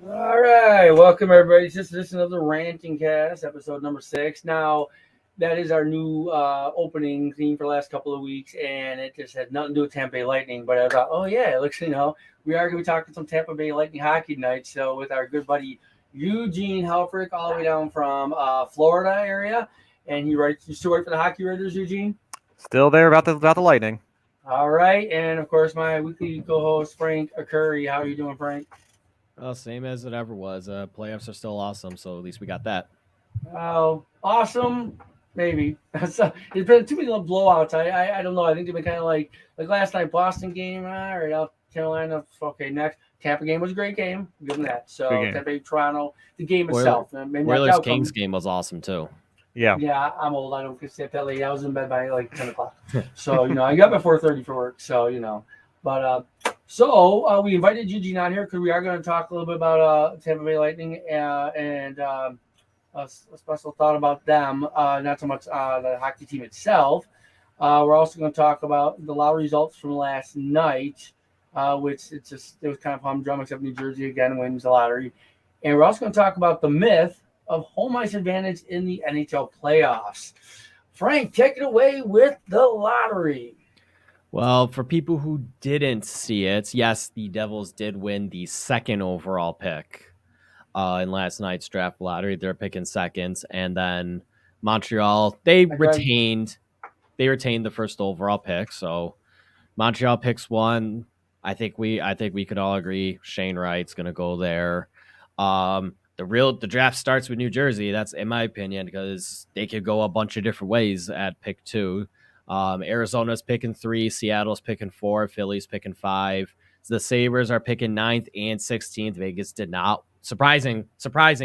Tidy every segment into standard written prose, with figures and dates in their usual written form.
All right, welcome everybody. This is another Ranting Cast, episode number 6. Now, that is our new opening theme for the last couple of weeks, and it just had nothing to do with Tampa Bay Lightning. But I thought, oh yeah, it looks, we are going to be talking some Tampa Bay Lightning hockey tonight. So with our good buddy Eugene Helfrich, all the way down from Florida area, and you still write for the Hockey Writers, Eugene? Still there about the Lightning. All right, and of course my weekly co-host Frank Curry. How are you doing, Frank? Well, same as it ever was. Playoffs are still awesome, so at least we got that. Oh, awesome. Maybe it's been too many blowouts. I don't know. I think they've been kind of like last night Boston game. All right, out Carolina. Okay, next Tampa game was a great game. Give them that. So Tampa Toronto, the game itself. Oilers Kings game was awesome too. Yeah. I'm old. I don't get to that late. I was in bed by like 10 o'clock. So I got up at 4:30 for work. So but we invited Eugene on here because we are going to talk a little bit about Tampa Bay Lightning and. A special thought about them, not so much the hockey team itself. We're also going to talk about the lottery results from last night, which it was kind of humdrum, except New Jersey again wins the lottery. And we're also going to talk about the myth of home ice advantage in the NHL playoffs. Frank, take it away with the lottery. Well, for people who didn't see it, yes, the Devils did win the second overall pick. In last night's draft lottery, they're picking seconds, and then Montreal they retained the first overall pick. So Montreal picks one. I think we could all agree Shane Wright's going to go there. The draft starts with New Jersey. That's in my opinion because they could go a bunch of different ways at pick 2. Arizona's picking 3, Seattle's picking 4, Philly's picking 5. The Sabres are picking 9th and 16th. Vegas did not. Surprising,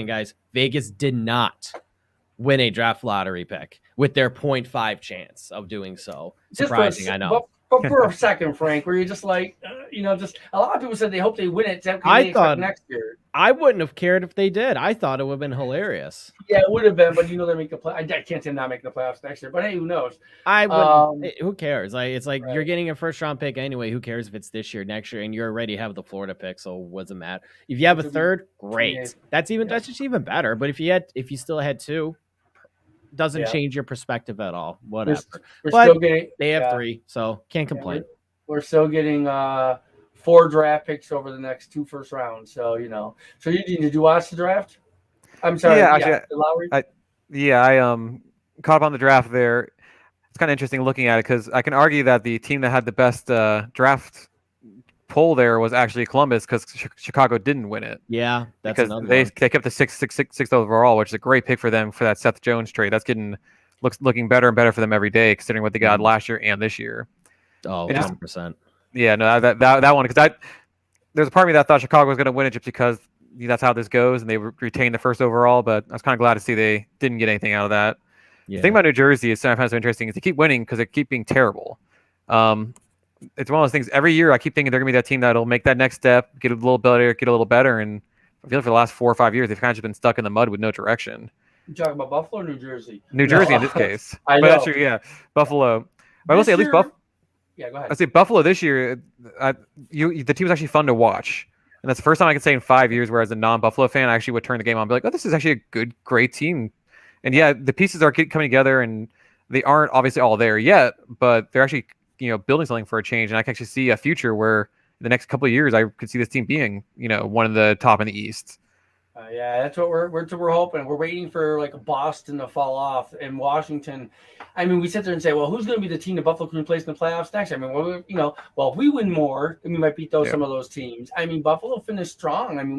guys. Vegas did not win a draft lottery pick with their 0.5 chance of doing so. Surprising, I know. But for a second, Frank, where you're just like, just a lot of people said they hope they win it. I thought next year. I wouldn't have cared if they did. I thought it would have been hilarious. Yeah, it would have been, but they make the play. I can't say them not making the playoffs next year. But hey, who knows? I would. Who cares? It's like right. You're getting a first round pick anyway. Who cares if it's this year, next year, and you already have the Florida pick? So what's it matter? If you have a third, great. That's just even better. But if you still had 2, doesn't change your perspective at all. Whatever. They have 3, so can't complain. We're still getting 4 draft picks over the next 2 first rounds. So So Eugene, did you watch the draft? I'm sorry. Yeah, actually, the Lowry. I caught up on the draft there. It's kind of interesting looking at it because I can argue that the team that had the best draft poll there was actually Columbus because Chicago didn't win it. Yeah, that's because they kept the sixth overall, which is a great pick for them for that Seth Jones trade. That's looking better and better for them every day, considering what they got last year and this year. Oh, 100%. Yeah, no, that one because there's a part of me that thought Chicago was going to win it just because that's how this goes, and they retained the first overall. But I was kind of glad to see they didn't get anything out of that. Yeah. The thing about New Jersey is sometimes so interesting is they keep winning because they keep being terrible. It's one of those things. Every year, I keep thinking they're going to be that team that'll make that next step, get a little better, and I feel like for the last 4 or 5 years, they've kind of just been stuck in the mud with no direction. You talking about Buffalo or New Jersey? New Jersey in this case. I know. But that's true, yeah. Buffalo. But I will say at least Buffalo. Yeah, go ahead. I say Buffalo this year. The team was actually fun to watch, and that's the first time I can say in 5 years where as a non-Buffalo fan, I actually would turn the game on and be like, "Oh, this is actually a great team." And yeah, the pieces are coming together, and they aren't obviously all there yet, but they're actually building something for a change. And I can actually see a future where in the next couple of years, I could see this team being one of the top in the East. Yeah, that's what we're hoping. We're waiting for like Boston to fall off and Washington. I mean, we sit there and say, well, who's going to be the team that Buffalo can replace in the playoffs next? I mean, if we win more, then we might beat some of those teams. I mean, Buffalo finished strong. I mean,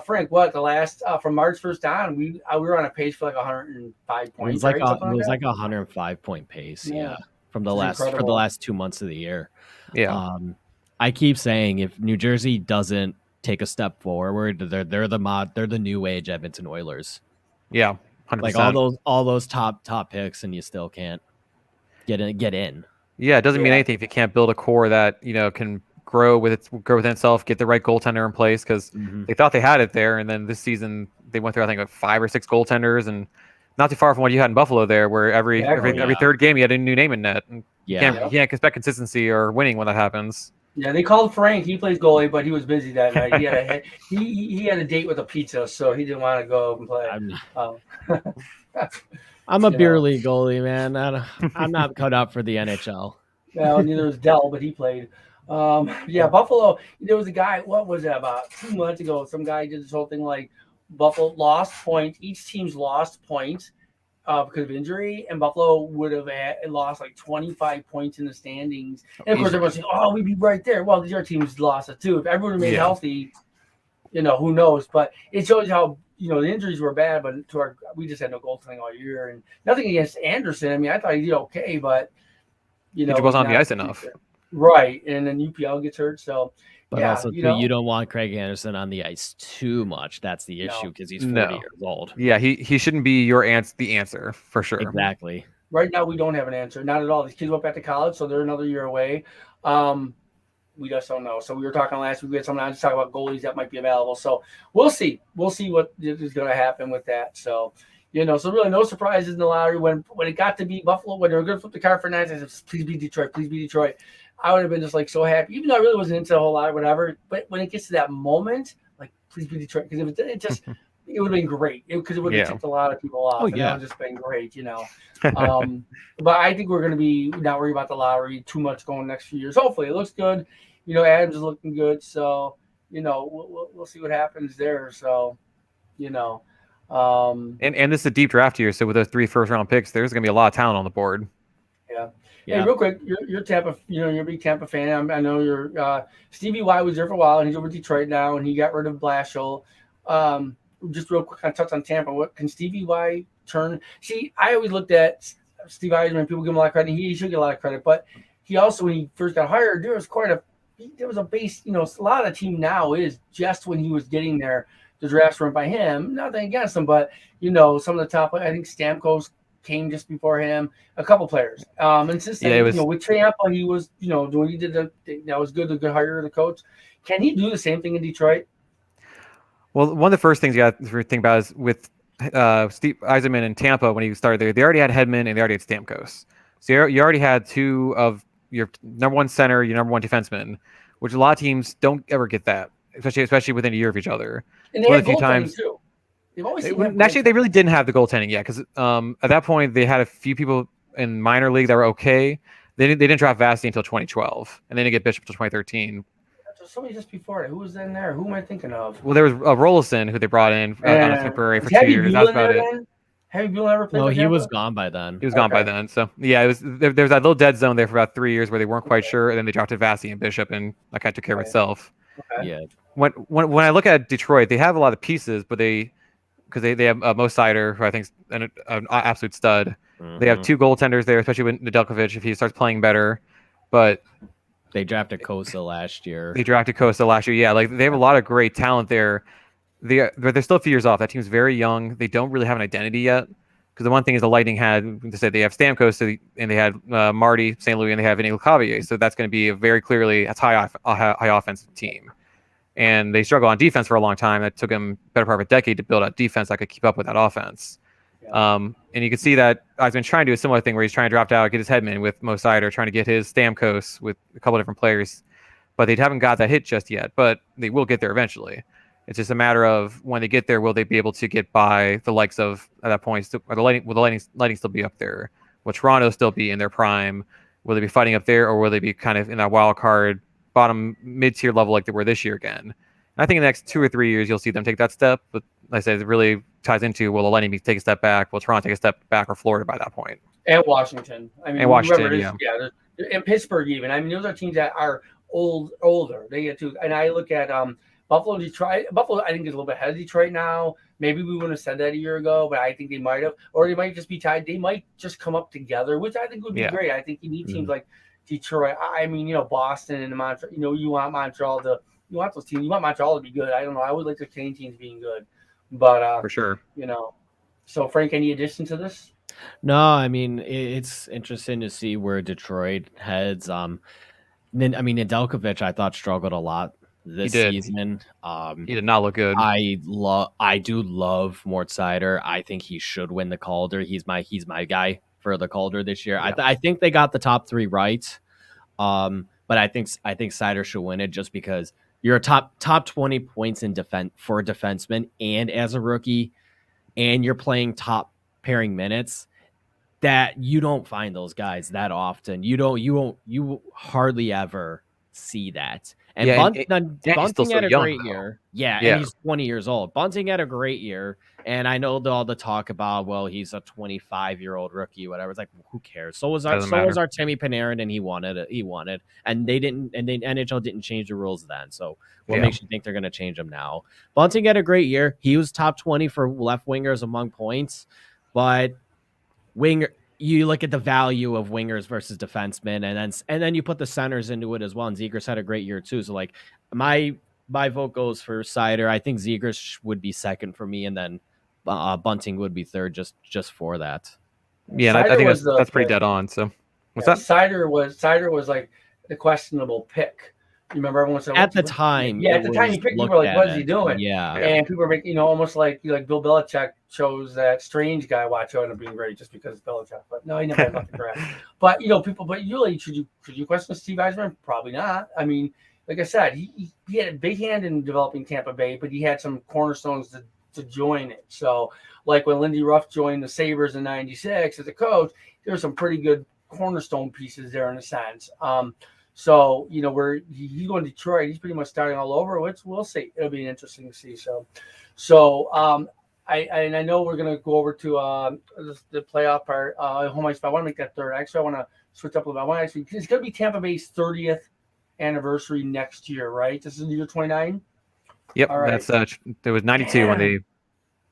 Frank, the last from March 1st on, we were on a pace for like 105 points. It was like a 105-point pace. Yeah. From the last 2 months of the year. Yeah. I keep saying if New Jersey doesn't take a step forward, they're the new age Edmonton Oilers. Yeah, 100%. Like all those top picks, and you still can't get in. Yeah, it doesn't mean anything if you can't build a core that can grow within itself, get the right goaltender in place because they thought they had it there, and then this season they went through I think like 5 or 6 goaltenders, and not too far from what you had in Buffalo there, where every third game you had a new name in net. And you can't expect consistency or winning when that happens. Yeah, they called Frank. He plays goalie, but he was busy that night. He had a date with a pizza, so he didn't want to go and play. I'm, Um, I'm a you beer know, league goalie, man. I'm not cut out for the NHL. well, neither was Dell, but he played. Yeah, Buffalo. There was a guy. What was it about 2 months ago? Some guy did this whole thing like Buffalo lost points. Each team's lost points because of injury, and Buffalo would have lost like 25 points in the standings. And of course, everyone's saying, "Oh, we'd be right there." Well, your team's lost it too. If everyone remained healthy, who knows? But it shows how the injuries were bad. But we just had no goaltending all year, and nothing against Anderson. I mean, I thought he did okay, but he just wasn't on the ice enough. Right, and then UPL gets hurt, so but also too, you don't want Craig Anderson on the ice too much. That's the issue because he's 40 years old. Yeah, he shouldn't be the answer for sure. Exactly. Right now, we don't have an answer, not at all. These kids went back to college, so they're another year away. We just don't know. So we were talking last week. We had someone on to talk about goalies that might be available. So we'll see. We'll see what is going to happen with that. So. So really no surprises in the lottery. When it got to be Buffalo, when they were going to flip the card for Nats, I said, please be Detroit, please be Detroit. I would have been just like so happy, even though I really wasn't into the whole lot or whatever. But when it gets to that moment, like, please be Detroit, because it would have been great because it would have tipped a lot of people off. And that would have just been great, But I think we're going to be not worried about the lottery too much going next few years. Hopefully, it looks good. Adams is looking good, so we'll see what happens there. So, and this is a deep draft year, so with those 3 first-round picks, there's going to be a lot of talent on the board. Yeah. Hey, real quick, you're Tampa. You're a big Tampa fan. I know you're. Stevie Y was there for a while, and he's over Detroit now, and he got rid of Blashill. Just real quick, kind of touch on Tampa. What can Stevie Y turn? See, I always looked at Steve Eisman. People give him a lot of credit. He should get a lot of credit, but he also, when he first got hired, there was a base. A lot of the team now is just when he was getting there. The drafts were by him. Nothing against him, but some of the top. I think Stamkos came just before him. A couple players. And since then, with Tampa, he was doing. He did that was good. A good hire of the coach. Can he do the same thing in Detroit? Well, one of the first things you got to think about is with Steve Yzerman in Tampa when he started there. They already had Hedman and they already had Stamkos. So you already had 2 of your number 1 center, your number 1 defenseman, which a lot of teams don't ever get that, especially within a year of each other. And they had goaltending too. Actually, they really didn't have the goaltending yet because at that point they had a few people in minor league that were okay. They didn't draft Vasi until 2012, and they didn't get Bishop until 2013. Somebody just before it. Who was in there? Who am I thinking of? Well, there was Rolison, who they brought in on a temporary for 2 years. That's about it. Heavy Buell ever played? No, he was gone by then. He was gone by then. So yeah, it was there was that little dead zone there for about 3 years where they weren't quite sure, and then they drafted Vasi and Bishop, and that kind of took care of itself. Okay. Yeah. When I look at Detroit, they have a lot of pieces, but they have Mo Sider, who I think is an absolute stud. Mm-hmm. They have 2 goaltenders there, especially with Nedeljkovic if he starts playing better. But they drafted Kosa last year. Yeah, like they have a lot of great talent there. They're still a few years off. That team's very young. They don't really have an identity yet. Because the one thing is the Lightning they said they have Stamkos, and they had Marty St. Louis, and they have Vinny Lecavalier. So that's going to be a very clearly high offensive team. And they struggled on defense for a long time. It took them better part of a decade to build a defense that could keep up with that offense. Yeah. And you can see that Eisman's trying to do a similar thing where he's trying to draft out, get his Hedman with Mo Sider, trying to get his Stamkos with a couple of different players. But they haven't got that hit just yet. But they will get there eventually. It's just a matter of when they get there, will they be able to get by the likes of, at that point, will the Lightning still be up there? Will Toronto still be in their prime? Will they be fighting up there, or will they be kind of in that wild card, bottom mid-tier level like they were this year again? And I think in the next 2 or 3 years, you'll see them take that step. But like I said, it really ties into, will the Lightning take a step back? Will Toronto take a step back, or Florida by that point? And Washington. I mean, Washington, and Pittsburgh even. I mean, those are teams that are older. They get to, and I look at Buffalo, Detroit. Buffalo, I think, is a little bit ahead of Detroit now. Maybe we wouldn't have said that a year ago, but I think they might have. Or they might just be tied. They might just come up together, which I think would be great. I think you need teams like Detroit. I mean, Boston and Montreal. You want Montreal to. You want those teams. You want Montreal to be good. I don't know. I would like the Canadian teams being good, but for sure. So Frank, any addition to this? No, I mean it's interesting to see where Detroit heads. Nedeljkovic, I thought struggled a lot this season. He did not look good. I do love Mort Seider. I think he should win the Calder. He's my guy for the Calder this year. Yeah. I think they got the top 3 right. But but I think Seider should win it just because you're a top 20 points in defense for a defenseman, and as a rookie, and you're playing top pairing minutes. That you don't find those guys that often. You hardly ever see that. And Yeah, he's still Bunting so had a young, great though. year. Yeah, Yeah. and he's 20 years old. Bunting had a great year. And I know all the talk about, well, he's a 25-year-old rookie, whatever. It's like, who cares? So was our Timmy Panarin, and he won it. And they didn't, and the NHL didn't change the rules then. So what makes you think they're gonna change them now? Bunting had a great year. He was top 20 for left wingers among points, but you look at the value of wingers versus defensemen, and then you put the centers into it as well. And Zegras had a great year too. So like my vote goes for Seider. I think Zegras would be second for me, and then Bunting would be third just for that. Yeah, I think that's pretty dead on. So what's that? Seider was like the questionable pick. You remember everyone said at the time. Yeah, at the time people were like, "What is he doing?" Yeah, and people were making, almost like Bill Belichick chose that strange guy. Watch, ended up being great just because it's Belichick. But no, he never had nothing draft. But people, but really, should you question Steve Eisman? Probably not. I mean, like I said, he had a big hand in developing Tampa Bay, but he had some cornerstones to join it. So, like when Lindy Ruff joined the Sabres in '96 as a coach, there were some pretty good cornerstone pieces there in a sense. So, where he's going to Detroit, he's pretty much starting all over, which we'll see. It'll be interesting to see. So I know we're going to go over to the playoff part, home ice, but I want to make that third. Actually, I want to switch up a little bit. It's going to be Tampa Bay's 30th anniversary next year, right? This is year 29? Yep, all right. That's it was 92 when they.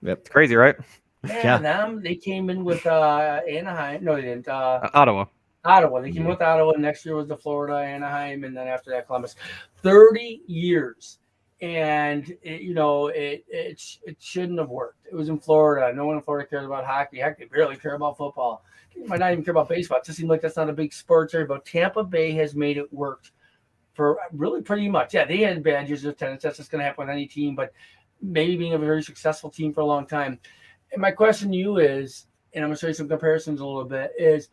Yep, it's crazy, right? Yeah, they came in with Anaheim. No, they didn't. Ottawa. They came with Ottawa. Next year was the Florida, Anaheim, and then after that, Columbus. 30 years, and it shouldn't have worked. It was in Florida. No one in Florida cares about hockey. Heck, they barely care about football. They might not even care about baseball. It just seems like that's not a big sports area. But Tampa Bay has made it work for really pretty much. Yeah, they had bad years of attendance. That's just going to happen with any team. But maybe being a very successful team for a long time. And my question to you is, and I'm going to show you some comparisons a little bit, is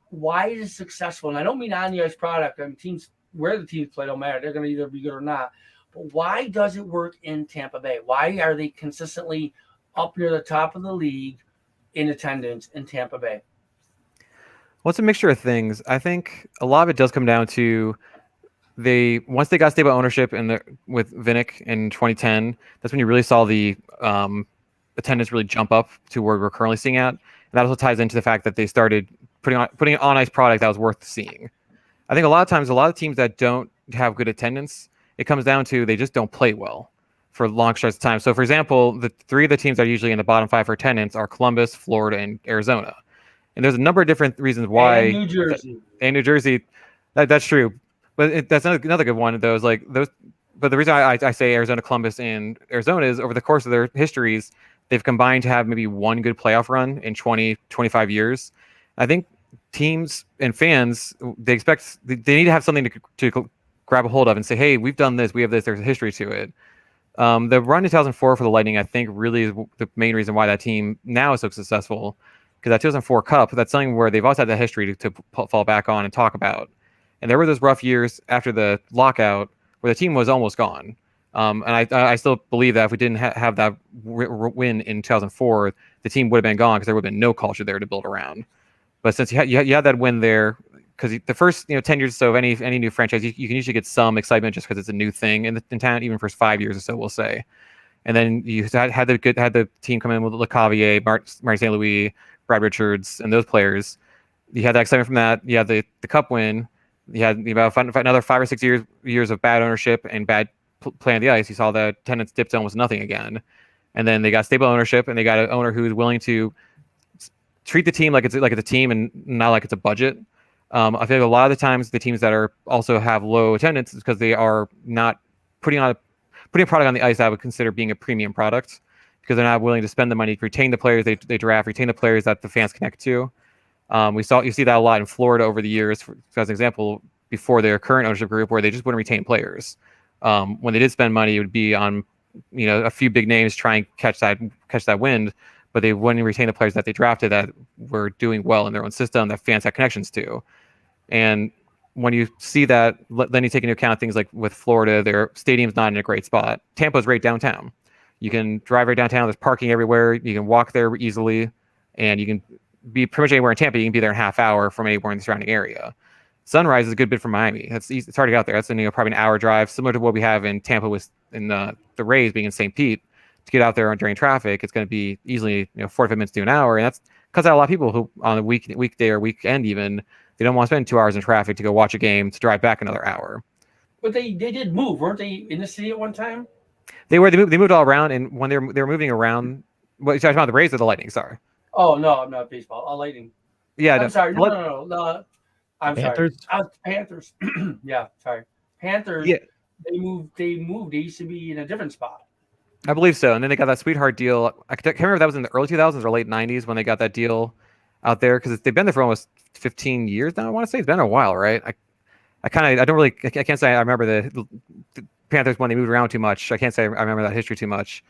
why is it successful? And I don't mean on the ice product. I mean, teams, where the teams play don't matter. They're going to either be good or not. But why does it work in Tampa Bay? Why are they consistently up near the top of the league in attendance in Tampa Bay? Well, it's a mixture of things. I think a lot of it does come down to once they got stable ownership with Vinnick in 2010, that's when you really saw the attendance really jump up to where we're currently seeing at. And that also ties into the fact that they started putting an on-ice product that was worth seeing. I think a lot of teams that don't have good attendance, it comes down to they just don't play well for long stretches of time. So, for example, the three of the teams that are usually in the bottom five for attendance are Columbus, Florida, and Arizona. And there's a number of different reasons why. And New Jersey. New Jersey, that's true. But that's another good one. But the reason I say Arizona, Columbus, and Arizona is over the course of their histories, they've combined to have maybe one good playoff run in 20, 25 years. I think teams and fans, they need to have something to grab a hold of and say, hey, we've done this, we have this, there's a history to it. The run in 2004 for the Lightning, I think, really is the main reason why that team now is so successful, because that 2004 Cup, that's something where they've always had that history to fall back on and talk about. And there were those rough years after the lockout where the team was almost gone. And I still believe that if we didn't have that win in 2004, the team would have been gone because there would have been no culture there to build around. But since you had that win there, because the first 10 years or so of any new franchise, you can usually get some excitement just because it's a new thing in town, even first 5 years or so, we'll say. And then you had the team come in with LeCavier, Marty St. Louis, Brad Richards, and those players. You had that excitement from that. You had the Cup win. You had about another 5 or 6 years of bad ownership and bad play on the ice. You saw the attendance dipped to almost nothing again. And then they got stable ownership, and they got an owner who's willing to treat the team like it's a team and not like it's a budget. I feel like a lot of the times the teams that are also have low attendance is because they are not putting a product on the ice that I would consider being a premium product, because they're not willing to spend the money to retain the players they draft, retain the players that the fans connect to. You see that a lot in Florida over the years, as an example, before their current ownership group, where they just wouldn't retain players. When they did spend money, it would be on a few big names trying to catch that wind, but they wouldn't retain the players that they drafted that were doing well in their own system that fans had connections to. And when you see that, then you take into account things like with Florida, their stadium's not in a great spot. Tampa's right downtown. You can drive right downtown. There's parking everywhere. You can walk there easily, and you can be pretty much anywhere in Tampa. You can be there in a half hour from anywhere in the surrounding area. Sunrise is a good bit from Miami. It's hard to get out there. That's probably an hour drive, similar to what we have in Tampa with in the Rays being in St. Pete. To get out there during traffic, it's going to be easily 45 minutes to an hour, and that's because a lot of people who on a weekday or weekend even they don't want to spend 2 hours in traffic to go watch a game to drive back another hour. But they did move, weren't they, in the city at one time? They moved all around, and when they were moving around, what you're talking about, the Rays or the Lightning? Sorry. Oh no, I'm not baseball. Lightning. Yeah, I'm sorry. No. I'm Panthers? sorry. Panthers. Yeah, sorry. Panthers. Yeah. They moved. They used to be in a different spot. I believe so. And then they got that sweetheart deal. I can't remember if that was in the early 2000s or late 90s when they got that deal out there, because they've been there for almost 15 years now. I want to say it's been a while, right? I can't say I remember the Panthers when they moved around too much. I can't say I remember that history too much,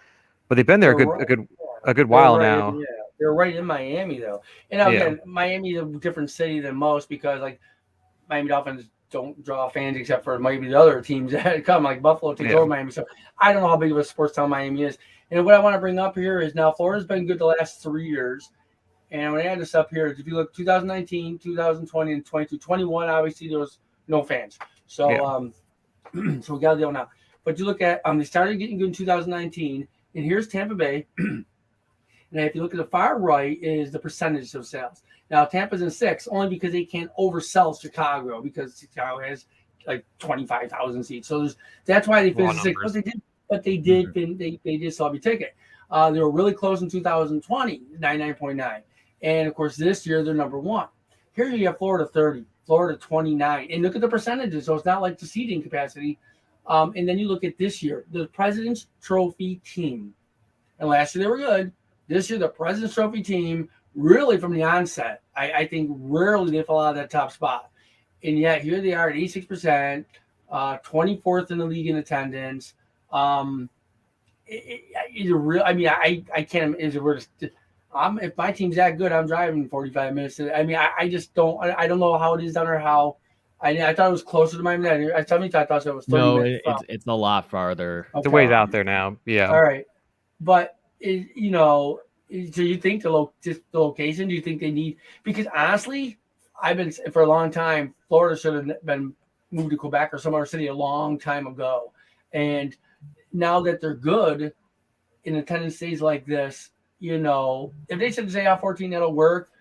but they've been there a good while now. Yeah, they're right in Miami though. And again, Miami is a different city than most because like Miami Dolphins don't draw fans except for maybe the other teams that come, like Buffalo takes over Miami. So I don't know how big of a sports town Miami is. And what I want to bring up here is now Florida's been good the last 3 years. And when I add this up here, if you look 2019, 2020, and 22, 21, obviously there was no fans. So so we got a deal now. But you look at they started getting good in 2019, and here's Tampa Bay. And if you look at the far right is the percentage of sales. Now Tampa's in 6 only because they can't oversell Chicago because Chicago has like 25,000 seats. So that's why they finished 6. But they did they did sell your ticket. They were really close in 2020, 99.9. And of course this year they're number 1. Here you have Florida 30, Florida 29. And look at the percentages. So it's not like the seating capacity. And then you look at this year, the President's Trophy team. And last year they were good. This year, the President's Trophy team, really from the onset, I think rarely they fall out of that top spot. And yet here they are at 86%, 24th in the league in attendance. I can't. If my team's that good, I'm driving 45 minutes. I just don't. I don't know how it is down there. How I thought it was closer to Miami. I thought it was 30 minutes. No, it's a lot farther. Okay. It's a ways out there now. Yeah. All right, but. Do you think the location? Do you think they need? Because honestly, I've been for a long time. Florida should have been moved to Quebec or some other city a long time ago. And now that they're good in attendance stays like this, if they said say 14, that'll work.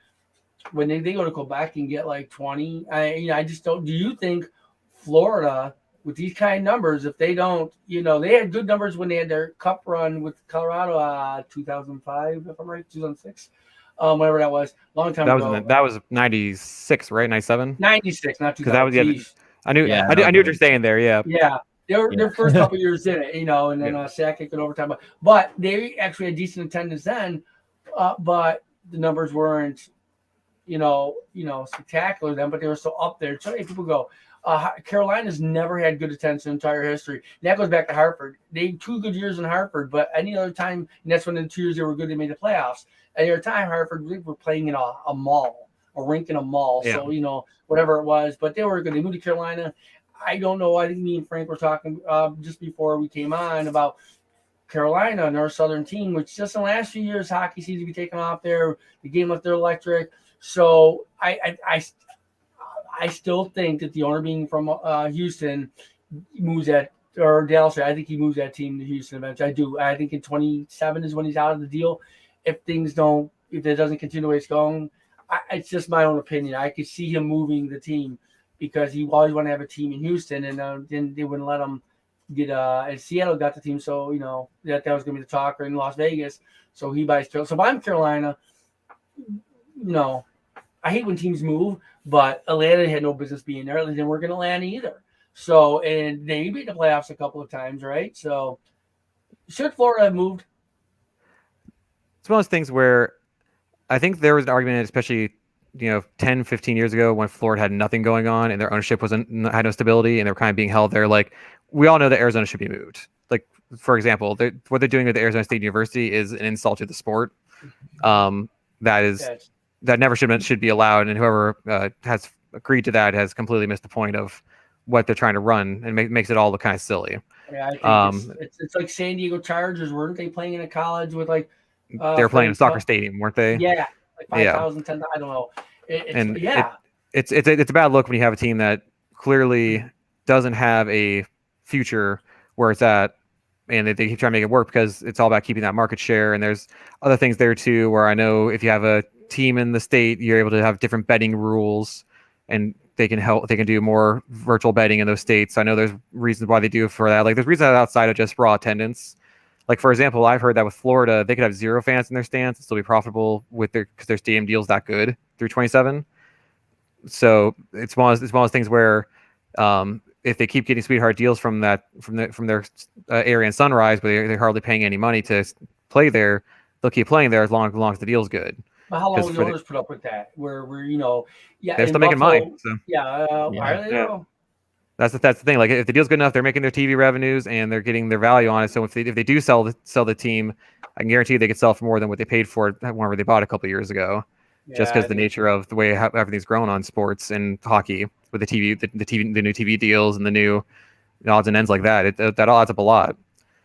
When they go to Quebec and get like 20, I just don't. Do you think Florida? With these kind of numbers, if they don't, they had good numbers when they had their cup run with Colorado, 2005, if I'm right, 2006, whatever that was, long time ago. That was 96, right? 97? 96, not 2000. Because that was I knew what you're saying there. Yeah. Yeah. Their first couple years in it, and then Sack kicked it overtime. But they actually had decent attendance then, but the numbers weren't, spectacular then, but they were still up there. So people go. Carolina's never had good attendance in entire history. And that goes back to Hartford. They had 2 good years in Hartford, but any other time, and that's when the 2 years they were good, they made the playoffs. Any other time, Hartford, we were playing in a mall, a rink in a mall. Yeah. So, whatever it was, but they were good. They moved to Carolina. I don't know. I think me and Frank were talking just before we came on about Carolina and our Southern team, which just in the last few years, hockey seems to be taking off there. The game left their electric. So I still think that the owner being from Houston moves that, or Dallas, I think he moves that team to Houston eventually. I do. I think in 27 is when he's out of the deal. If it doesn't continue the way it's going, it's just my own opinion. I could see him moving the team because he always wanted to have a team in Houston, and then they wouldn't let him get. And Seattle got the team, so that was going to be the talk, or in Las Vegas. So he buys. So if I'm Carolina, I hate when teams move, but Atlanta had no business being there. They didn't work in Atlanta either. So, and they made the playoffs a couple of times, right? So, should Florida have moved? It's one of those things where I think there was an argument, especially 10, 15 years ago when Florida had nothing going on and their ownership had no stability and they were kind of being held there. Like, we all know that Arizona should be moved. Like, for example, what they're doing with the Arizona State University is an insult to the sport. That never should be allowed, and whoever has agreed to that has completely missed the point of what they're trying to run, and makes it all look kind of silly. Yeah, I think it's like San Diego Chargers. Weren't they playing in a college with like they were playing in a soccer stadium, weren't they? Yeah, like 5,000, 10,000, I don't know. It's a bad look when you have a team that clearly doesn't have a future where it's at, and they keep trying to make it work because it's all about keeping that market share. And there's other things there too, where I know if you have a team in the state, you're able to have different betting rules, and they can do more virtual betting in those states. I know there's reasons why they do it for that. Like there's reasons outside of just raw attendance. Like for example, I've heard that with Florida, they could have 0 fans in their stands and still be profitable because their stadium deal's that good through 27. So it's one of those things where if they keep getting sweetheart deals from their area in Sunrise, but they're hardly paying any money to play there, they'll keep playing there as long as the deal's good. But how long will the owners put up with that? Where they're still making money. So. Are they though? That's the thing. Like if the deal's good enough, they're making their TV revenues and they're getting their value on it. So if they do sell the team, I can guarantee they could sell for more than what they paid for it whenever they bought a couple of years ago. Just because the nature of the way everything's grown on sports and hockey with the TV, the new TV deals and the new odds and ends like that, that all adds up a lot.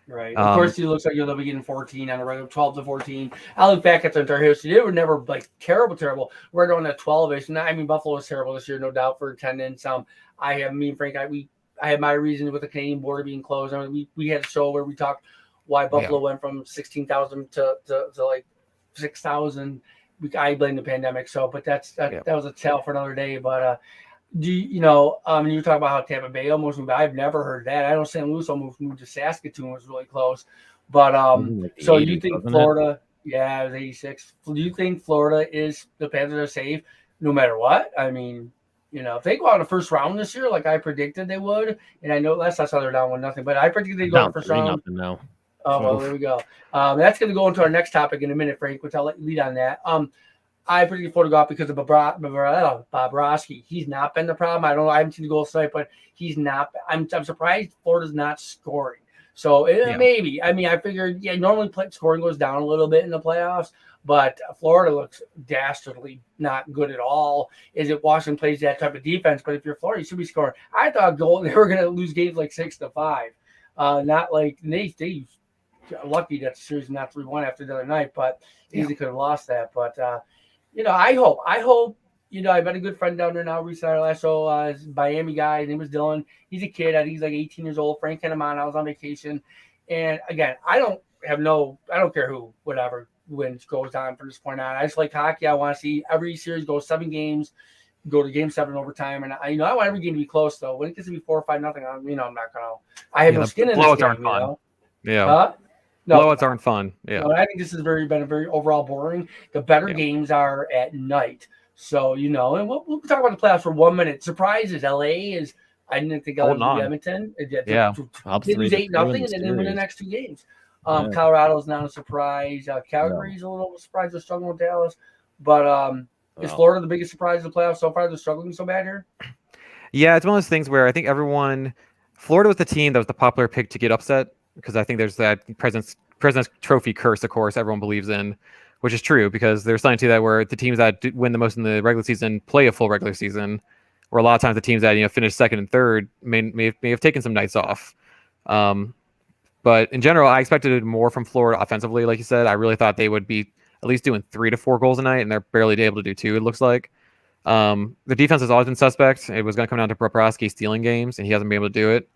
Right. Of course, it looks like they'll be getting 14 on the regular, 12 to 14. I look back at the entire history; they were never like terrible. We're on that 12ish. I mean, Buffalo was terrible this year, no doubt, for attendance. Me and Frank, I had my reasons with the Canadian border being closed. I mean, we had a show where we talked why Buffalo went from 16,000 to like 6,000. I blame the pandemic. So, but that was a tale for another day. But you talk about how Tampa Bay almost moved. I've never heard that. I know St. Louis almost moved to Saskatoon, was really close. But so 80s, you think Florida? Yeah, it was 86. Do you think Florida is the Panthers are safe no matter what? I mean, if they go out in the first round this year, like I predicted they would, and I know that's how they're down 1-0, but I predicted they go in the first round. No. Oh, well, there we go. That's going to go into our next topic in a minute, Frank, which I'll let you lead on that. I predicted Florida go out because of Bobrovsky. He's not been the problem. I don't know. I haven't seen the goals tonight, but he's not. I'm surprised Florida's not scoring. So maybe. I mean, I figured, normally scoring goes down a little bit in the playoffs, but Florida looks dastardly not good at all. Is it Washington plays that type of defense? But if you're Florida, you should be scoring. I thought they were going to lose games like 6-5. Not like they lucky that the series not 3-1 after the other night, but easily could have lost that. But I hope. I've got a good friend down there now. Recently, our last show, Miami guy. His name was Dylan. He's a kid. I think he's like 18 years old. Frank had him on. I was on vacation, and again, I don't care who, whatever wins goes on from this point on. I just like hockey. I want to see every series go 7 games, go to game 7 overtime, and I want every game to be close. Though when it gets to be 4 or 5-0, I'm not gonna. I have no skin in this game. Aren't fun. Yeah. Blowouts aren't fun. Yeah. No, I think this has been a very overall boring. The better games are at night. So, and we'll talk about the playoffs for 1 minute. Surprises. LA is, I didn't think LA would beat Edmonton. They lose 8-0 and then win the next 2 games. Colorado's not a surprise. Calgary's a little surprised they're struggling with Dallas. But is Florida the biggest surprise of the playoffs so far? They're struggling so bad here? Yeah, it's one of those things where I think Florida was the team that was the popular pick to get upset, because I think there's that President's Trophy curse, of course, everyone believes in, which is true, because there's something to that where the teams that win the most in the regular season play a full regular season, where a lot of times the teams that finish second and third may have taken some nights off. But in general, I expected more from Florida offensively. Like you said, I really thought they would be at least doing 3 to 4 goals a night, and they're barely able to do 2, it looks like. The defense has always been suspect. It was going to come down to Bobrovsky stealing games, and he hasn't been able to do it.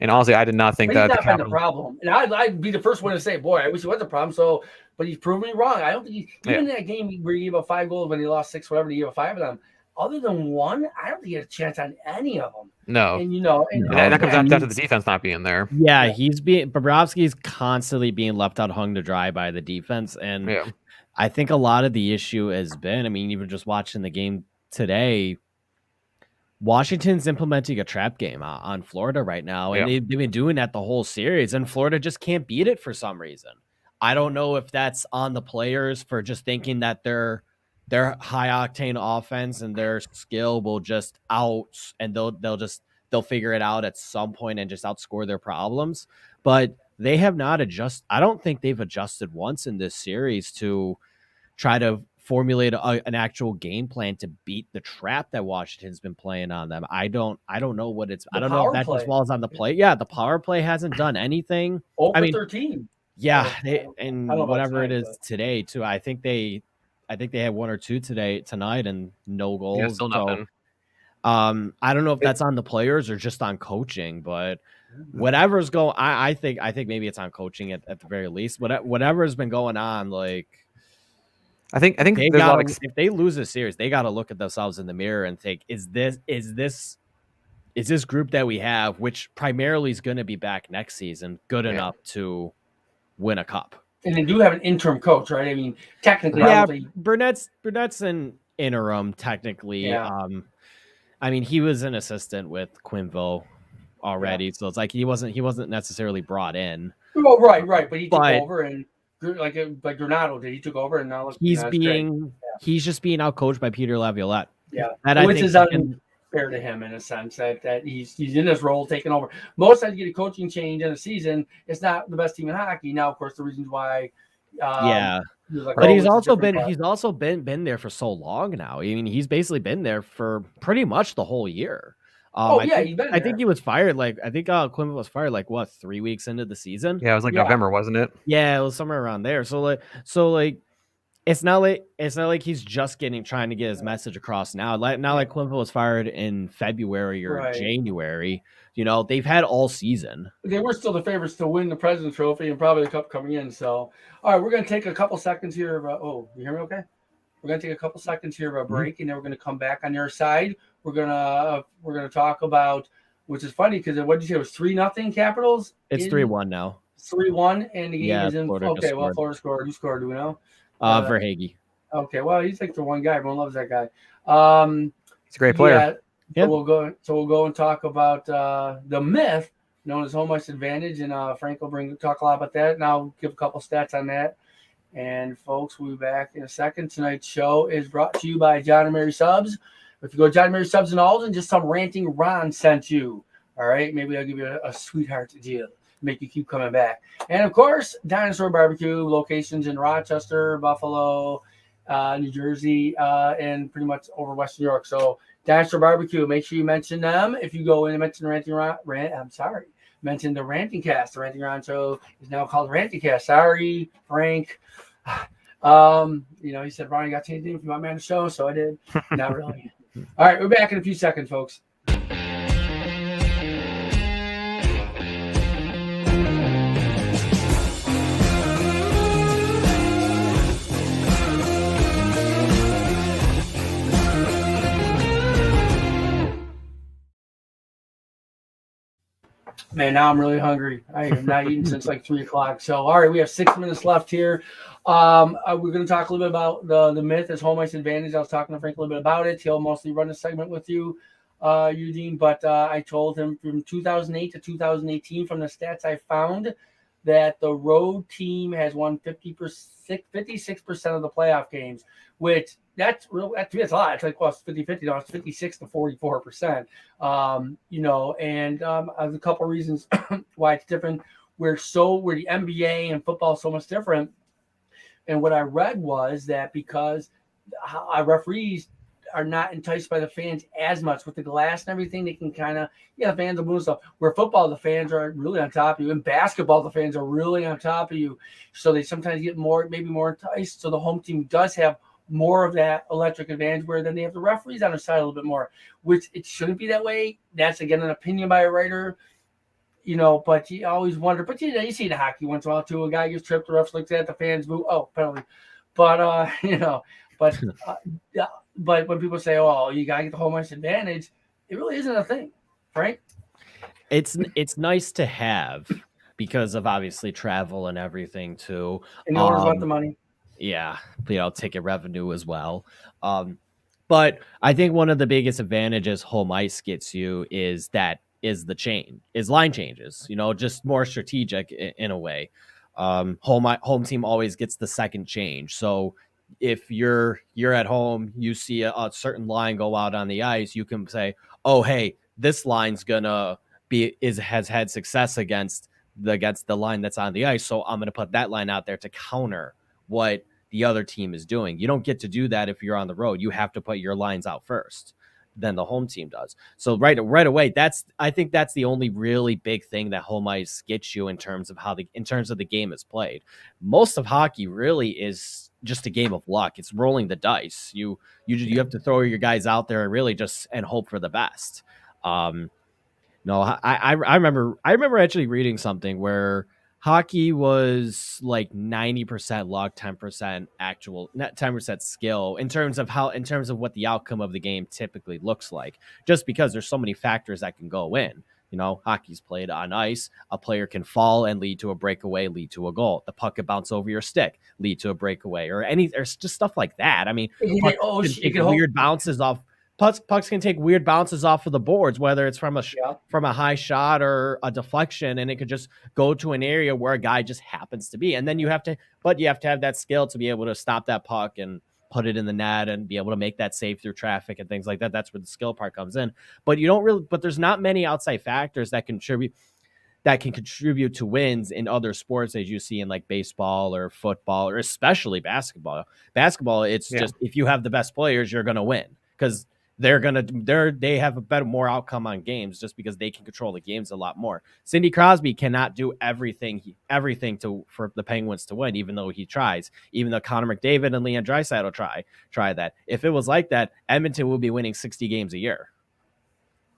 And honestly, I did not think that he's not been the problem. And I'd be the first one to say, boy, I wish he was a problem. So, but he's proven me wrong. I don't think even in that game where he gave up 5 goals when he lost 6, whatever, he gave up 5 of them. Other than 1, I don't think he had a chance on any of them. No. And that comes down to the defense not being there. Yeah, Bobrovsky's constantly being left out hung to dry by the defense. And I think a lot of the issue has been, even just watching the game today, Washington's implementing a trap game on Florida right now, and they've been doing that the whole series, and Florida just can't beat it for some reason. I don't know if that's on the players for just thinking that their high octane offense and their skill will just and they'll figure it out at some point and just outscore their problems. But they have not adjusted. I don't think they've adjusted once in this series to try to formulate an actual game plan to beat the trap that Washington's been playing on them. I don't know what it's. I don't know if that just falls on the play. Yeah, the power play hasn't done anything. 0 I for mean, 13. yeah, I don't know whatever tonight, it is today too. I think they had 1 or 2 tonight, and no goals. Yeah, still nothing. So, I don't know if that's on the players or just on coaching, but whatever's going, I think maybe it's on coaching at the very least. Whatever's been going on, like I think they there's a gotta, lot of if they lose a series, they got to look at themselves in the mirror and think, is this group that we have, which primarily is going to be back next season, good enough to win a cup? And they do have an interim coach, right? I mean, technically, yeah, Burnett's an interim technically. Yeah. I mean, he was an assistant with Quinville already, so it's like he wasn't necessarily brought in. Well, right, but he took over, and like Granado did, he took over, and now he's just being outcoached by Peter Laviolette. Yeah, which is unfair to him in a sense that he's in this role taking over. Most times you get a coaching change in a season, it's not the best team in hockey. Now, of course, the reasons why. But he's also been there for so long now. I mean, he's basically been there for pretty much the whole year. I think he was fired. I think Quinn was fired 3 weeks into the season. Yeah, it was November, wasn't it? Yeah, it was somewhere around there. So it's not like he's just trying to get his message across now. Like Quinn was fired in February or January. They've had all season. They were still the favorites to win the President's Trophy and probably the Cup coming in. So, all right, we're going to take a couple seconds here. You hear me okay? We're going to take a couple seconds here of a break, and then we're going to come back on your side. We're gonna talk about, which is funny because what did you say? It was 3-0 Capitals. It's 3-1 now. 3-1, and the game is in. Florida Florida scored. Who scored? Do we know? Verhaeghe. Okay, well, he's like the one guy. Everyone loves that guy. He's a great player. So we'll go and talk about the myth known as Home Ice Advantage, and Frank will talk a lot about that. And I'll give a couple stats on that. And folks, we'll be back in a second. Tonight's show is brought to you by John and Mary Subs. If you go to John and Mary Subs in Alden, just some Ranting Ron sent you. All right, maybe I'll give you a sweetheart deal, make you keep coming back. And of course, Dinosaur Barbecue locations in Rochester, Buffalo, New Jersey, and pretty much over Western New York. So Dinosaur Barbecue, make sure you mention them. If you go in and mention mention the Ranting Cast. The Ranting Ron show is now called Ranting Cast. Sorry, Frank. He said, Ron, you got to change the name if you want me on the show, so I did. Not really. All right, we're back in a few seconds, folks. Man, now I'm really hungry. I have not eaten since 3 o'clock. So, all right, we have 6 minutes left here. We're going to talk a little bit about the myth as Home Ice Advantage. I was talking to Frank a little bit about it. He'll mostly run a segment with you, Eugene. But I told him from 2008 to 2018, from the stats I found, that the road team has won 56% of the playoff games, which that's real. To me, that's a lot. It's 50-50. No, it's 56 to 44%. And there's a couple of reasons why it's different. Where the NBA and football is so much different. And what I read was that because our referees are not enticed by the fans as much with the glass and everything, they can kind of, the fans will move stuff. Where football, the fans are really on top of you. In basketball, the fans are really on top of you. So they sometimes get maybe more enticed. So the home team does have more of that electric advantage, where then they have the referees on their side a little bit more, which it shouldn't be that way. That's, again, an opinion by a writer. But you always wonder. But you see the hockey once in a while too. A guy gets tripped, the refs looks at the fans, boo, oh, penalty. But but when people say, "Oh, you gotta get the home ice advantage," it really isn't a thing, right? It's nice to have because of obviously travel and everything too. And no one's about the money. Yeah, ticket revenue as well. But I think one of the biggest advantages home ice gets you is line changes, just more strategic in a way. Home team always gets the second change. So if you're at home, you see a certain line go out on the ice, you can say, oh, hey, this line's has had success against the line that's on the ice. So I'm going to put that line out there to counter what the other team is doing. You don't get to do that if you're on the road. You have to put your lines out first than the home team does. So right away, I think that's the only really big thing that home ice gets you in terms of the game is played. Most of hockey really is just a game of luck. It's rolling the dice. You have to throw your guys out there and really just and hope for the best. No, I remember actually reading something where hockey was like 90% luck, 10% actual, not 10% skill in terms of what the outcome of the game typically looks like. Just because there's so many factors that can go in. You know, hockey's played on ice. A player can fall and lead to a breakaway, lead to a goal. The puck could bounce over your stick, lead to a breakaway, or just stuff like that. I mean, pucks can take weird bounces off. Pucks can take weird bounces off of the boards, whether it's from a high shot or a deflection, and it could just go to an area where a guy just happens to be. And then you have to have that skill to be able to stop that puck and put it in the net and be able to make that save through traffic and things like that. That's where the skill part comes in. But there's not many outside factors that can contribute to wins in other sports as you see in like baseball or football or especially basketball. Basketball, it's just if you have the best players, you're gonna win because they have a better, more outcome on games just because they can control the games a lot more. Sidney Crosby cannot do everything for the Penguins to win, even though he tries. Even though Connor McDavid and Leon Draisaitl try that. If it was like that, Edmonton would be winning 60 games a year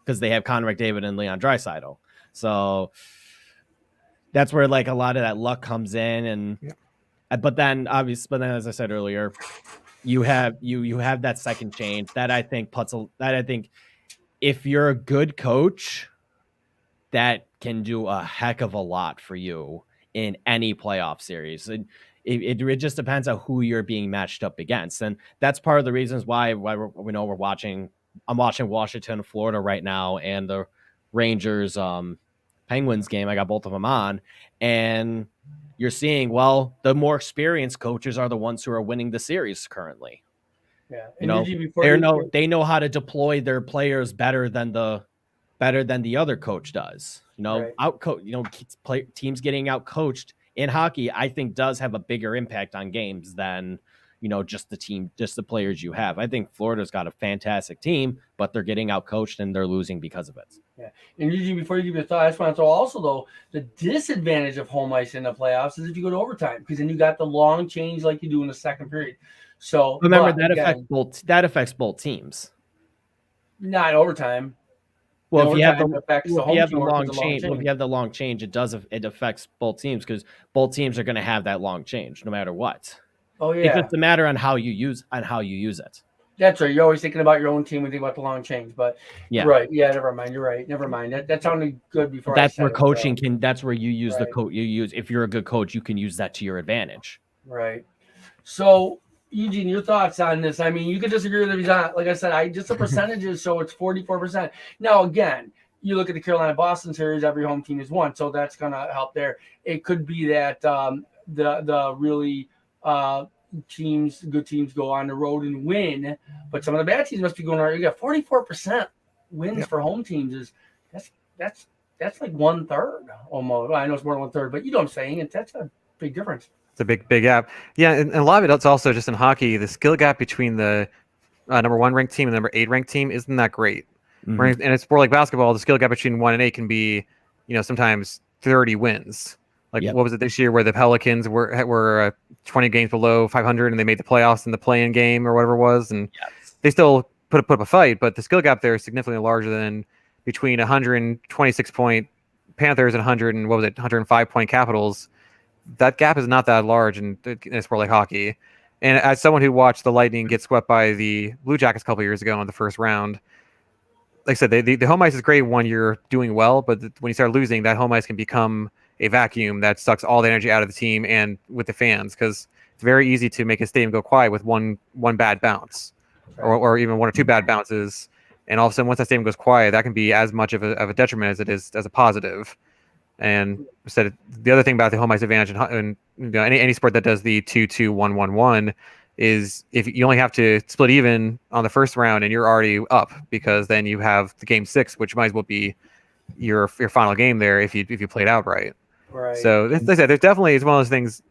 because they have Connor McDavid and Leon Draisaitl. So that's where like a lot of that luck comes in, but then as I said earlier. You have that second change that I think if you're a good coach, that can do a heck of a lot for you in any playoff series. And it just depends on who you're being matched up against, and that's part of the reasons why we know we're watching. I'm watching Washington, Florida right now, and the Rangers Penguins game. I got both of them on, and you're seeing, the more experienced coaches are the ones who are winning the series currently. Yeah, they know how to deploy their players better than the other coach does. Teams getting out coached in hockey, I think, does have a bigger impact on games than just the players you have. I think Florida's got a fantastic team, but they're getting out coached and they're losing because of it. Yeah, and usually before you give your thought, I just want to throw also though the disadvantage of home ice in the playoffs is if you go to overtime because then you got the long change like you do in the second period. So remember affects both teams. Not overtime. Well, if you have the long change, it affects both teams because both teams are going to have that long change no matter what. Oh yeah, it's just a matter on how you use it. That's right. You're always thinking about your own team when you think about the long change, but right. Yeah, never mind. You're right. Never mind. That sounded good before. That's where coaching can. That's where you use the coach. You use if you're a good coach, you can use that to your advantage. Right. So, Eugene, your thoughts on this? I mean, you could disagree with it. Like I said, just the percentages. So it's 44%. Now, again, you look at the Carolina-Boston series. Every home team has won, so that's going to help there. It could be that the really good teams go on the road and win, but some of the bad teams must be going on. You got 44% wins for home teams. That's like 1/3 almost. Well, I know it's more than 1/3, but you know what I'm saying. That's a big difference. It's a big gap. Yeah, and a lot of it's also just in hockey. The skill gap between the number 1 ranked team and the number 8 ranked team isn't that great. Mm-hmm. And it's more like basketball. The skill gap between 1 and 8 can be, sometimes 30 wins. Like what was it this year where the Pelicans were 20 games below 500 and they made the playoffs in the play-in game or whatever it was, and they still put up a fight, but the skill gap there is significantly larger than between 126 point Panthers and 105 point Capitals. That gap is not that large in a sport like hockey. And as someone who watched the Lightning get swept by the Blue Jackets a couple years ago in the first round, like I said, the home ice is great when you're doing well, but when you start losing, that home ice can become a vacuum that sucks all the energy out of the team and with the fans, because it's very easy to make a stadium go quiet with one bad bounce, or even 1 or 2 bad bounces, and all of a sudden once that stadium goes quiet, that can be as much of a detriment as it is as a positive. And said the other thing about the home ice advantage and any sport that does the 2-2-1-1-1 is if you only have to split even on the first round and you're already up, because then you have the game 6, which might as well be your final game there if you played out right. Right. So as I said, there's definitely, it's one of those things.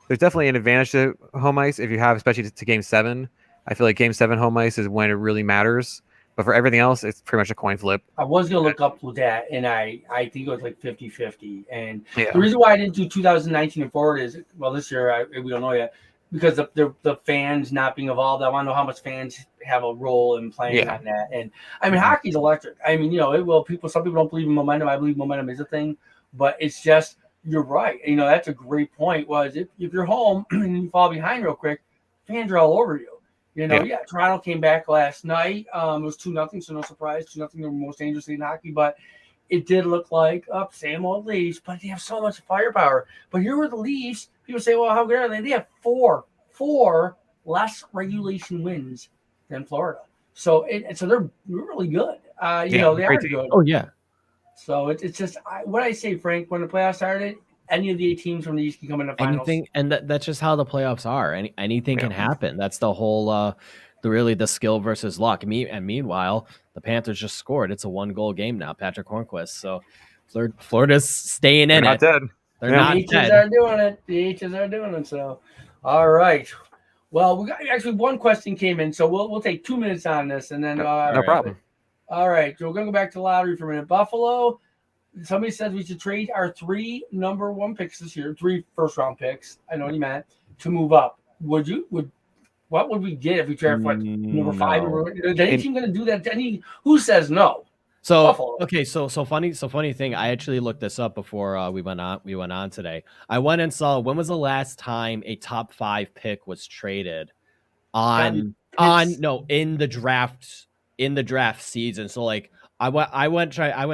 there's definitely an advantage to home ice if you have, especially to Game 7. I feel like Game 7 home ice is when it really matters. But for everything else, it's pretty much a coin flip. I was going to look up with that, and I think it was like 50-50. And Yeah. the reason why I didn't do 2019 and forward is, well, this year we don't know yet, because the fans not being involved. I want to know how much fans have a role in playing on that. And I mean, hockey's electric. I mean, some people don't believe in momentum. I believe momentum is a thing, but it's just, you're right. That's a great point. Was if you're home and you fall behind real quick, fans are all over you. Toronto came back last night. It was 2-0, so no surprise. 2-0, they're most dangerous in hockey, but it did look like same old Leafs, but they have so much firepower. But here were the Leafs. People say, well, how good are they? They have four less regulation wins than Florida. So they're really good. they are good. Oh yeah. So it's just what I say, Frank. When the playoffs started, any of the 8 teams from the East can come in the finals. Anything, and that's just how the playoffs are. Anything can happen. That's the whole, the skill versus luck. Meanwhile, the Panthers just scored. It's a 1-goal game now. Patrick Hornquist. So Florida's staying in it. Dead. They're not the dead. H's are doing it. The H's are doing it. So, all right. Well, we got actually one question came in, so we'll take 2 minutes on this, and then no problem. All right, so we're gonna go back to the lottery for a minute. Buffalo. Somebody says we should trade our 3 number 1 picks this year, 3 first-round picks. I know what you meant, to move up. What would we get if we traded for number 5? Is any team going to do that? Who says no? So Buffalo. Okay, so funny thing. I actually looked this up before we went on today. I went and saw when was the last time a top 5 pick was traded in the draft season. So like I went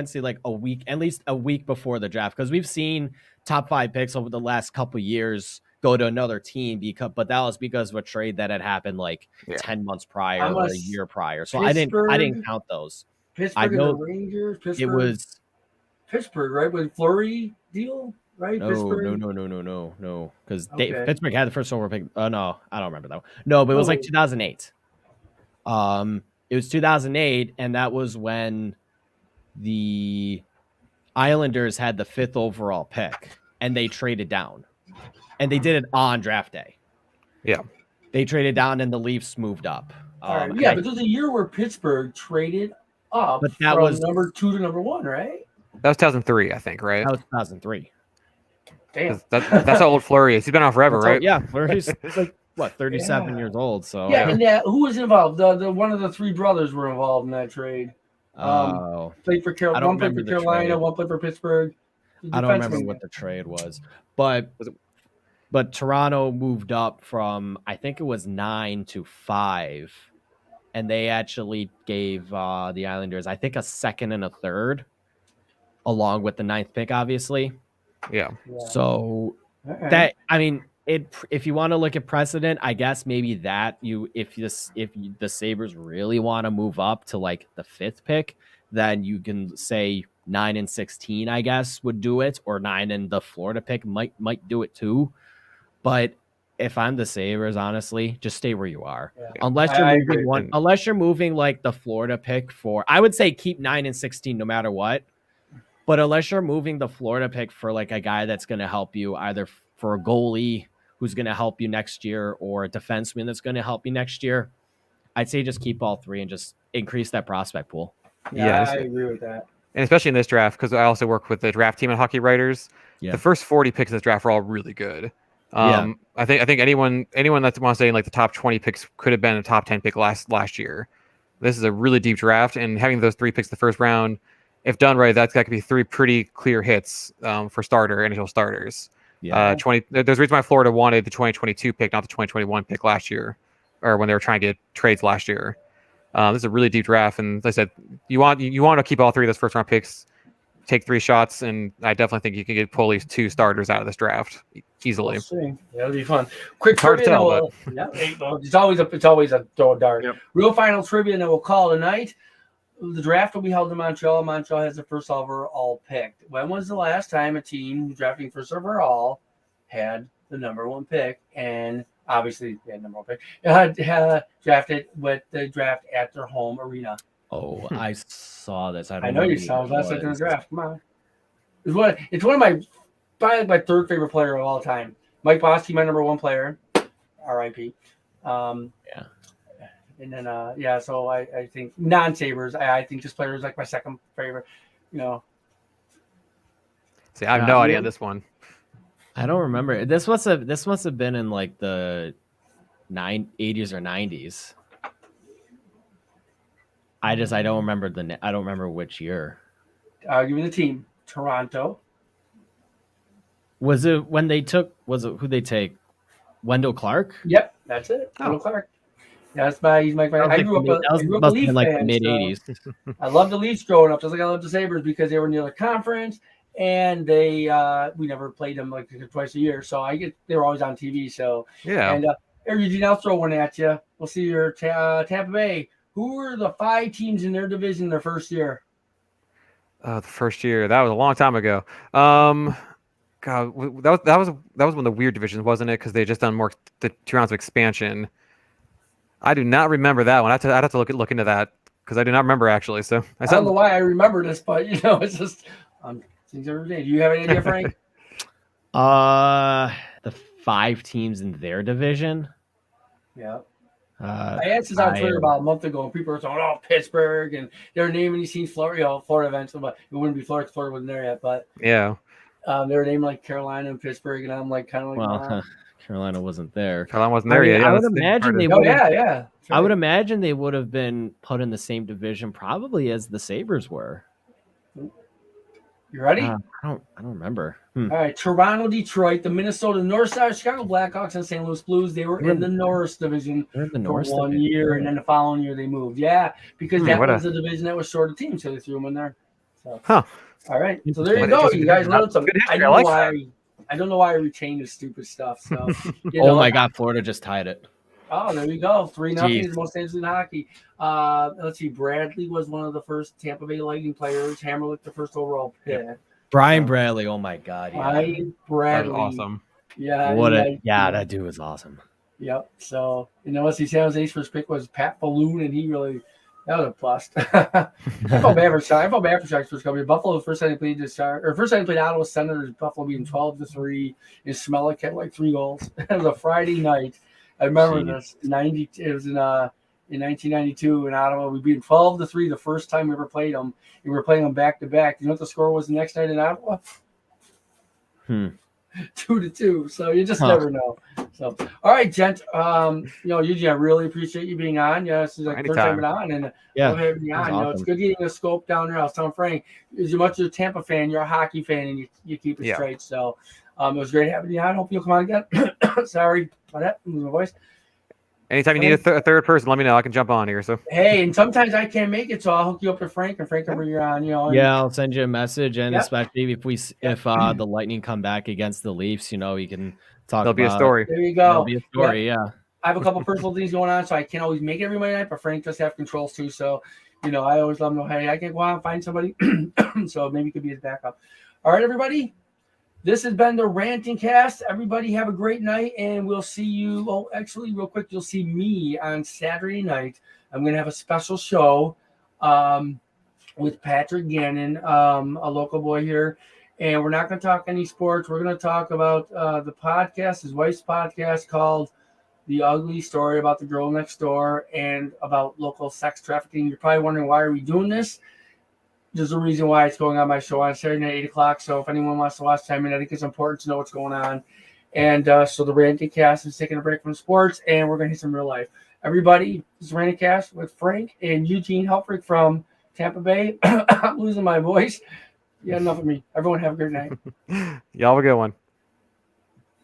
see like at least a week before the draft, because we've seen top 5 picks over the last couple years go to another team but that was because of a trade that had happened 10 months prior or a year prior. So I didn't count those. Pittsburgh and the Rangers. Pittsburgh. It was Pittsburgh, right? With Fleury deal, right? No. Because Pittsburgh had the first overall pick. Oh no, I don't remember that one. No, but it was 2008. It was 2008, and that was when the Islanders had the 5th overall pick, and they traded down, and they did it on draft day. Yeah, they traded down, and the Leafs moved up. But there was a year where Pittsburgh traded up from number 2 to number 1, right? That was 2003, I think, right? That was 2003. Damn, that's how old Fleury is. He's been on forever, right? Yeah, Fleury's 37 years old. So and who was involved? The one of the 3 brothers were involved in that trade. Played for Carolina. One played for Carolina. One played for Pittsburgh. I don't remember what the trade was, but Toronto moved up from, I think it was 9 to 5, and they actually gave the Islanders, I think, a 2nd and a 3rd, along with the 9th pick, obviously. Yeah. So if you want to look at precedent, I guess maybe that if the Sabres really want to move up to the 5th pick, then you can say 9 and 16, I guess, would do it, or 9 and the Florida pick might do it too. But if I'm the Sabres, honestly, just stay where you are. Yeah. Unless you're moving the Florida pick for, I would say keep 9 and 16 no matter what. But unless you're moving the Florida pick for a guy that's going to help you, either for a goalie who's going to help you next year or a defenseman that's going to help you next year, I'd say just keep all 3 and just increase that prospect pool. Yeah, I agree with that. And especially in this draft, because I also work with the draft team at Hockey Writers. Yeah. The first 40 picks in this draft were all really good. I think anyone that wants to say the top 20 picks could have been a top 10 pick last year. This is a really deep draft, and having those 3 picks the first round, if done right, that could be 3 pretty clear hits for NHL starters. Yeah. There's a reason why Florida wanted the 2022 pick, not the 2021 pick last year, or when they were trying to get trades last year. This is a really deep draft, and as I said, you want to keep all 3 of those first round picks, take 3 shots, and I definitely think you can get pull at least 2 starters out of this draft easily. We'll see. That'll be fun. Quick trivia. It's always a throw a dart. Yep. Real final trivia, and then we'll call it a night. The draft will be held in Montreal. Montreal has the first overall pick. When was the last time a team drafting first overall had the number 1 pick? And obviously, they had number 1 pick. Drafted with the draft at their home arena. Oh, I saw this. I know you saw it last night in the draft. Come on. It's one of my probably my 3rd favorite player of all time. Mike Bosky, my number one player, R.I.P. Yeah. And then so I think non-Sabres. I think this player is like my second favorite. See, I have no idea on this one. I don't remember. This must have been in like the 80s or 90s. I don't remember I don't remember which year. I'll give you the team. Toronto. Was it who they take? Wendell Clark? Yep, that's it. Oh. Wendell Clark. That's he's my. I grew up a Leaf like fan. The mid so 80s. I loved the Leafs growing up, just like I loved the Sabres because they were in the other conference, and we never played them like twice a year. So they were always on TV. So Yeah. And Eugene, I'll throw one at you. We'll see your Tampa Bay. Who were the 5 teams in their division their first year? The first year, that was a long time ago. God, that was one of the weird divisions, wasn't it? Because they had just done the 2 rounds of expansion. I do not remember that one. I'd have to look into that because I do not remember actually. So I don't know why I remember this, but it's just things every day. Do you have any idea, Frank? The 5 teams in their division. Yeah. I asked this on Twitter about a month ago, and people were saying, "Oh, Pittsburgh," and they're naming these teams Florida events, but it wouldn't be Florida. Florida wasn't there yet, but yeah, they were named like Carolina and Pittsburgh, and I'm like kind of like, well, Carolina wasn't there. Carolina wasn't there yet. I would imagine they would. Yeah. I would imagine they would have been put in the same division, probably as the Sabres were. You ready? I don't remember. All right, Toronto, Detroit, the Minnesota North Star, Chicago Blackhawks, and St. Louis Blues. They were in the Norris division for 1 year, and then the following year they moved. Yeah, because that was the division that was short of teams, so they threw them in there. So, all right, so there you go. You guys learned something. I don't know why I retain this stupid stuff. So, oh my God, Florida just tied it. Oh, there you go. 3-0 is most saves in hockey. Let's see. Bradley was one of the first Tampa Bay Lightning players. Hammerlick, the first overall pick. Yeah. Brian Bradley. Oh my God. Yeah. Brian Bradley. That was awesome. Yeah. That dude was awesome. Yep. So, let's see. San Jose's first pick was Pat Falloon, and that was a plus. I felt bad for Sharks first couple. Buffalo, the first time they played Ottawa Senators, Buffalo being 12-3, and Smellick had like 3 goals. It was a Friday night. I remember this. It was in 1992 in Ottawa. We beat them 12-3 the first time we ever played them. We were playing them back to back. You know what the score was the next night in Ottawa? 2-2. So you just never know. So all right, gent. Eugene, I really appreciate you being on. Yeah, this is like the first time on, and love having you on. Awesome. It's good getting a scope down there. I was telling Frank, as much as a Tampa fan, you're a hockey fan, and you keep it straight. So it was great having you on. Hope you'll come on again. Sorry about that. Lose my voice. Anytime you need a third person, let me know. I can jump on here. So hey, and sometimes I can't make it, so I'll hook you up with Frank, and Frank will bring you on. I'll send you a message, and especially if the Lightning come back against the Leafs, we can talk. There'll be a story. There you go. There'll be a story. Yeah. I have a couple personal things going on, so I can't always make it every Monday night. But Frank does have controls too, so I always let him know, hey, I can go out and find somebody, so maybe it could be his backup. All right, everybody. This has been the Ranting Cast. Everybody have a great night, and we'll see you. Oh, actually, real quick, you'll see me on Saturday night. I'm going to have a special show with Patrick Gannon, a local boy here, and we're not going to talk any sports. We're going to talk about the podcast, his wife's podcast called The Ugly Story, about the girl next door and about local sex trafficking. You're probably wondering, why are we doing this? There's a reason why it's going on my show on Saturday night, 8 o'clock. So if anyone wants to watch time, I think it's important to know what's going on. And so the Ranting Cast is taking a break from sports, and we're going to hit some real life. Everybody, this is Ranting Cast with Frank and Eugene Helfrich from Tampa Bay. I'm losing my voice. Yeah, enough of me. Everyone have a great night. Y'all have a good one.